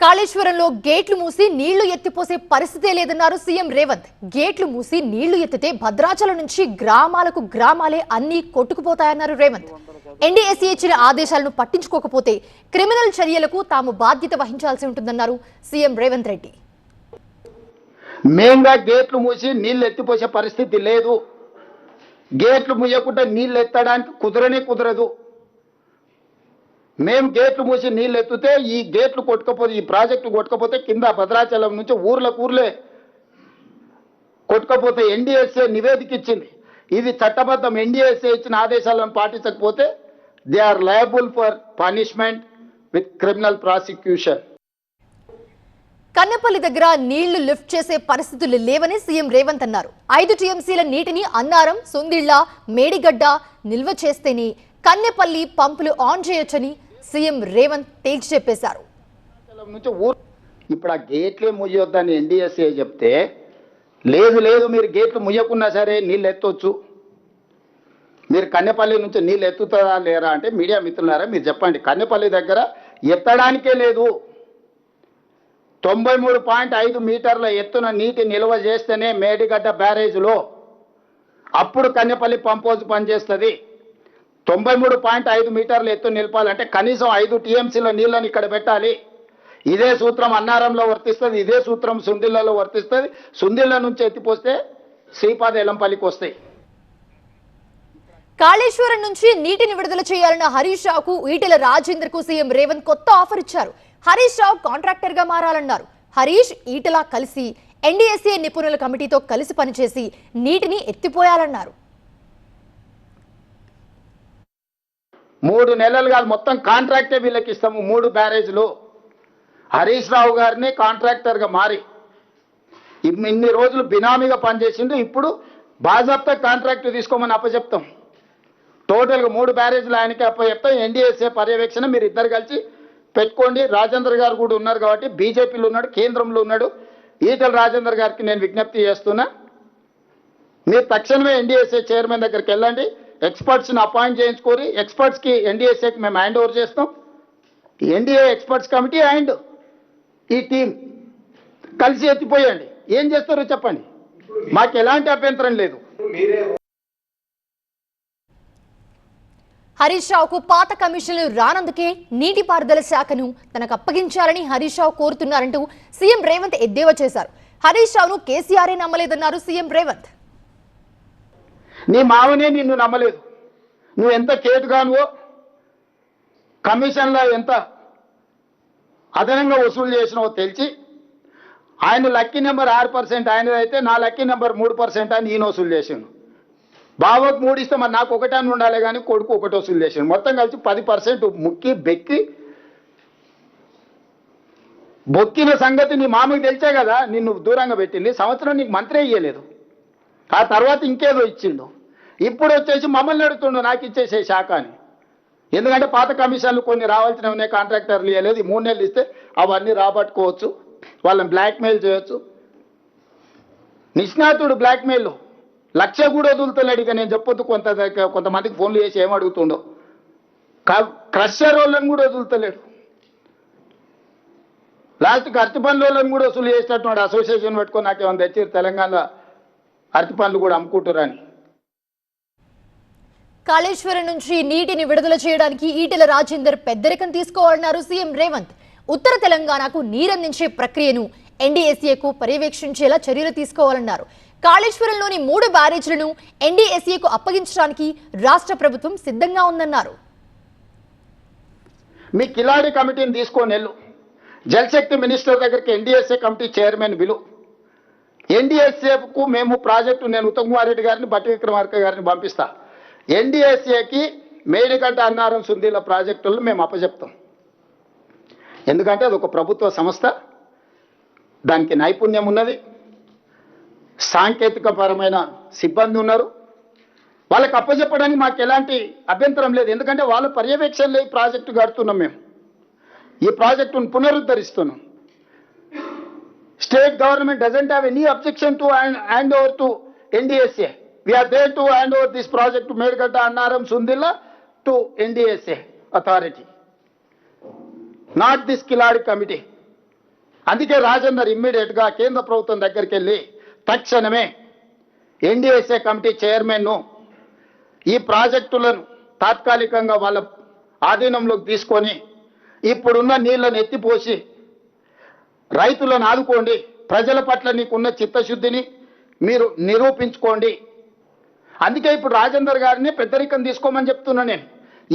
కాళేశ్వరంలో గేట్లు మూసి నీళ్లు ఎత్తిపోసే పరిస్థితే లేదన్నారు సీఎం రేవంత్. గేట్లు మూసి నీళ్లు ఎత్తితే భద్రాచలం నుంచి గ్రామాలకు గ్రామాలే అన్ని కొట్టుకుపోతాయన్నారు రేవంత్. ఎన్డీఎస్సీ ఇచ్చిన ఆదేశాలను పట్టించుకోకపోతే క్రిమినల్ చర్యలకు తాము బాధ్యత వహించాల్సి ఉంటుందన్నారు సీఎం రేవంత్ రెడ్డి. మేంగా గేట్లు మూసి నీళ్లు ఎత్తిపోసే పరిస్థితి లేదు. గేట్లు మూయకుండా నీళ్లు ఎత్తడానికి కుదరదు. మేము గేట్లు మూసి నీళ్ళు ఎత్తితే ఈ గేట్లు కొట్టుకపోతే ఈ ప్రాజెక్టు కొట్టుకపోతే కింద భద్రాచలం నుంచి ఊర్లే కొట్టుకపోతే ఎన్డీఎస్ఏ నివేదిక ఇచ్చింది. ఇది చట్టబద్ధం. ఎన్డీఎస్ఏ ఇచ్చిన ఆదేశాలను పాటించకపోతే they are liable for punishment with criminal prosecution. Kannepalli దగ్గర నీళ్లు లిఫ్ట్ చేసే పరిస్థితులు లేవని సీఎం రేవంత్ అన్నారు. 5 టీఎంసీల నీటిని అన్నారం, సొందిళ్ల, మేడిగడ్డ నిల్వ చేస్తేనే కన్నెపల్లి పంపులు ఆన్ చేయొచ్చని సీఎం రేవంత్ తేల్చి చెప్పేశారు. ఇప్పుడు ఆ గేట్లే ముయ్యొద్దని ఎన్డీఎస్ఏ చెప్తే లేదు మీరు గేట్లు ముయ్యకున్నా సరే నీళ్ళు ఎత్తొచ్చు, మీరు కన్నెపల్లి నుంచి నీళ్ళు ఎత్తుతారా లేరా అంటే మీడియా మిత్రులారా మీరు చెప్పండి. కన్నెపల్లి దగ్గర ఎత్తడానికే లేదు. 93.5 మీటర్ల ఎత్తున నీటి నిల్వ చేస్తేనే మేడిగడ్డ బ్యారేజ్లో అప్పుడు కన్నెపల్లి పంప్ హౌస్ పనిచేస్తుంది. 93.5 మీటర్ల ఎత్తు నిలపాలంటే కనీసం 5 టీఎంసీల నీళ్ళని ఇక్కడ పెట్టాలి. ఇదే సూత్రం అన్నారంలో వర్తిస్తుంది, ఇదే సూత్రం సుందిళ్లలో వర్తిస్తుంది. సుందిళ్ల నుంచి ఎత్తిపోస్తే శ్రీపాద ఎలంపల్లికి వస్తాయి. కాళేశ్వరం నుంచి నీటిని విడుదల చేయాలన్న హరీష్ రావుకు ఈటెల రాజేందర్ కు సీఎం రేవంత్ కొత్త ఆఫర్ ఇచ్చారు. హరీష్ రావు కాంట్రాక్టర్ గా మారాలన్నారు. హరీష్, ఈటెల కలిసి ఎన్డీఎస్ఏ నిపుణుల కమిటీతో కలిసి పనిచేసి నీటిని ఎత్తిపోయాలన్నారు. 3 నెలలు కాదు, మొత్తం కాంట్రాక్టే వీళ్ళకి ఇస్తాము. 3 బ్యారేజ్లు హరీష్ రావు గారిని కాంట్రాక్టర్గా మారి ఇన్ని రోజులు బినామీగా పనిచేసిండు. ఇప్పుడు బాజాప్తా కాంట్రాక్ట్ తీసుకోమని అప్పచెప్తాం. టోటల్గా 3 బ్యారేజ్లు ఆయనకి అప్పచెప్తాం. ఎన్డీఎస్ఏ పర్యవేక్షణ మీరు ఇద్దరు కలిసి పెట్టుకోండి. రాజేందర్ గారు కూడా ఉన్నారు కాబట్టి బీజేపీలో ఉన్నాడు, కేంద్రంలో ఉన్నాడు. ఈటెల రాజేందర్ గారికి నేను విజ్ఞప్తి చేస్తున్నా, మీరు తక్షణమే ఎన్డీఎస్ఏ చైర్మన్ దగ్గరికి వెళ్ళండి, ఎక్స్పర్ట్స్ని అపాయింట్ చేయించుకోరి. ఎక్స్పర్ట్స్కి ఎన్డీఎస్ఏకి మేము హ్యాండ్ ఓవర్ చేస్తాం. ఎన్డీఏ ఎక్స్పర్ట్స్ కమిటీ అండ్ ఈ టీం కలిసి ఎత్తిపోయండి. ఏం చేస్తారో చెప్పండి, మాకు ఎలాంటి అభ్యంతరం లేదు. హరీష్ రావుకు పాత కమిషన్లు రానందుకే నీటిపారుదల శాఖను తనకు అప్పగించాలని హరీష్ రావు కోరుతున్నారంటూ సీఎం రేవంత్ ఎద్దేవా చేశారు. హరీష్ రావును కేసీఆరే నమ్మలేదన్నారు సీఎం రేవంత్. నీ మావనే నిన్ను నమ్మలేదు. నువ్వు ఎంత కేటుగానువో, కమిషన్లో ఎంత అదనంగా వసూలు చేసినావో తెలిసి ఆయన లక్కీ నెంబర్ 6% ఆయనదైతే నా లక్కీ నెంబర్ 3% అని ఈయన వసూలు చేసిండు. బావకు 3 ఇస్తే మరి నాకు 1 అని ఉండాలి కానీ కొడుకు 1 వసూలు చేసిండు. మొత్తం కలిసి 10% ముక్కి బెక్కి బొక్కిన సంగతి నీ మామకి తెలిసే కదా నిన్ను దూరంగా పెట్టింది. సంవత్సరం నీకు మంత్రే ఇయ్యలేదు, ఆ తర్వాత ఇంకేదో ఇచ్చిండు. ఇప్పుడు వచ్చేసి మమ్మల్ని అడుగుతుండు నాకు ఇచ్చేసే శాఖ అని. ఎందుకంటే పాత కమిషన్లు కొన్ని రావాల్సినవి ఉన్నాయి, కాంట్రాక్టర్లు ఇవ్వలేదు. ఈ 3 నెలలు ఇస్తే అవన్నీ రాబట్టుకోవచ్చు, వాళ్ళని బ్లాక్మెయిల్ చేయొచ్చు. నిష్ణాతుడు బ్లాక్మెయిల్ 1,00,000 కూడా వదులుతున్నాడు. ఇక నేను చెప్పొద్దు, కొంతమందికి ఫోన్లు చేసి ఏమడుగుతుండో. క్రషర్ వాళ్ళని కూడా వదులుతలేడు. లాస్ట్కి అరటి పండ్ల వాళ్ళని కూడా వసూలు చేసినట్టున్నాడు. అసోసియేషన్ పెట్టుకొని నాకేమైనా తెచ్చారు తెలంగాణలో అరటి పండ్లు కూడా అమ్ముకుంటారని. కాళేశ్వరం నుంచి నీటిని విడుదల చేయడానికి ఈటెల రాజేందర్ పెద్దరికం తీసుకోవాలన్నారు సీఎం రేవంత్. ఉత్తర తెలంగాణకు నీరందించే ప్రక్రియను ఎన్డీఎస్ఏకు పర్యవేక్షించేలా చర్యలు తీసుకోవాలన్నారు. కాళేశ్వరంలోని 3 బ్యారేజ్లను ఎన్డీఎస్ఏకు అప్పగించడానికి రాష్ట్ర ప్రభుత్వం సిద్ధంగా ఉందన్నారు. మీ కిలాడి కమిటీని తీసుకొని వెళ్ళు, జలశక్తి మినిస్టర్ దగ్గరికి ఎన్డీఎస్ఏ కమిటీ చైర్మన్ విలు. ఎన్డీఎస్ఏకు మేము ప్రాజెక్టు, నేను ఉత్తమ్ కుమార్ రెడ్డి గారిని, బట్టి విక్రమార్క గారిని పంపిస్తా. ఎన్డీఎస్ఏకి మేడిగడ్డ, అన్నారం, సుందీల ప్రాజెక్టులను మేము అప్పచెప్తాం. ఎందుకంటే అది ఒక ప్రభుత్వ సంస్థ, దానికి నైపుణ్యం ఉన్నది, సాంకేతికపరమైన సిబ్బంది ఉన్నారు. వాళ్ళకి అప్పచెప్పడానికి మాకు ఎలాంటి అభ్యంతరం లేదు. ఎందుకంటే వాళ్ళ పర్యవేక్షణలో ఈ ప్రాజెక్టు కడుతున్నాం. మేము ఈ ప్రాజెక్టును పునరుద్ధరిస్తున్నాం. State government doesn't have any objection to hand over to NDSA. We are there to hand over this project to Medgatta, Annaram, Sundilla to NDSA authority, not this Kiladi committee. అందుకే రాజేందర్ ఇమ్మీడియట్గా కేంద్ర ప్రభుత్వం దగ్గరికి వెళ్ళి తక్షణమే ఎన్డీఎస్ఏ కమిటీ చైర్మన్ను ఈ ప్రాజెక్టులను తాత్కాలికంగా వాళ్ళ ఆధీనంలోకి తీసుకొని ఇప్పుడున్న నీళ్లను ఎత్తిపోసి రైతులను ఆదుకోండి, ప్రజల పట్ల నీకున్న చిత్తశుద్ధిని మీరు నిరూపించుకోండి. అందుకే ఇప్పుడు రాజేందర్ గారిని పెద్దరికం తీసుకోమని చెప్తున్నా. నేను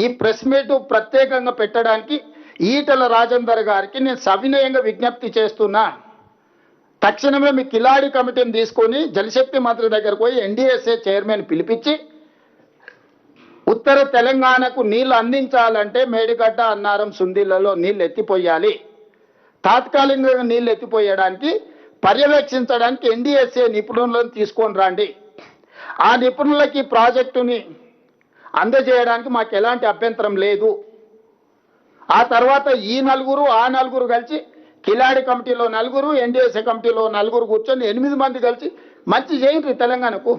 ఈ ప్రెస్ మీట్ ప్రత్యేకంగా పెట్టడానికి ఈటెల రాజేందర్ గారికి నేను సవినయంగా విజ్ఞప్తి చేస్తున్నా. తక్షణమే మీ కిలాడి కమిటీని తీసుకొని జలశక్తి మంత్రి దగ్గరకు పోయి ఎన్డీఎస్ఏ చైర్మన్ పిలిపించి ఉత్తర తెలంగాణకు నీళ్లు అందించాలంటే మేడిగడ్డ, అన్నారం, సుందిళ్లలో నీళ్లు ఎత్తిపోయాలి. తాత్కాలికంగా నీళ్లు ఎత్తిపోయడానికి పర్యవేక్షించడానికి ఎన్డీఎస్ఏ నిపుణులను తీసుకొని రండి. ఆ నిపుణులకి ఈ ప్రాజెక్టుని అందజేయడానికి మాకు ఎలాంటి అభ్యంతరం లేదు. ఆ తర్వాత ఈ నలుగురు ఆ నలుగురు కలిసి కిలాడి కమిటీలో నలుగురు, ఎన్డీఎస్ఏ కమిటీలో నలుగురు కూర్చొని 8 మంది కలిసి మంచి చేయండి తెలంగాణకు.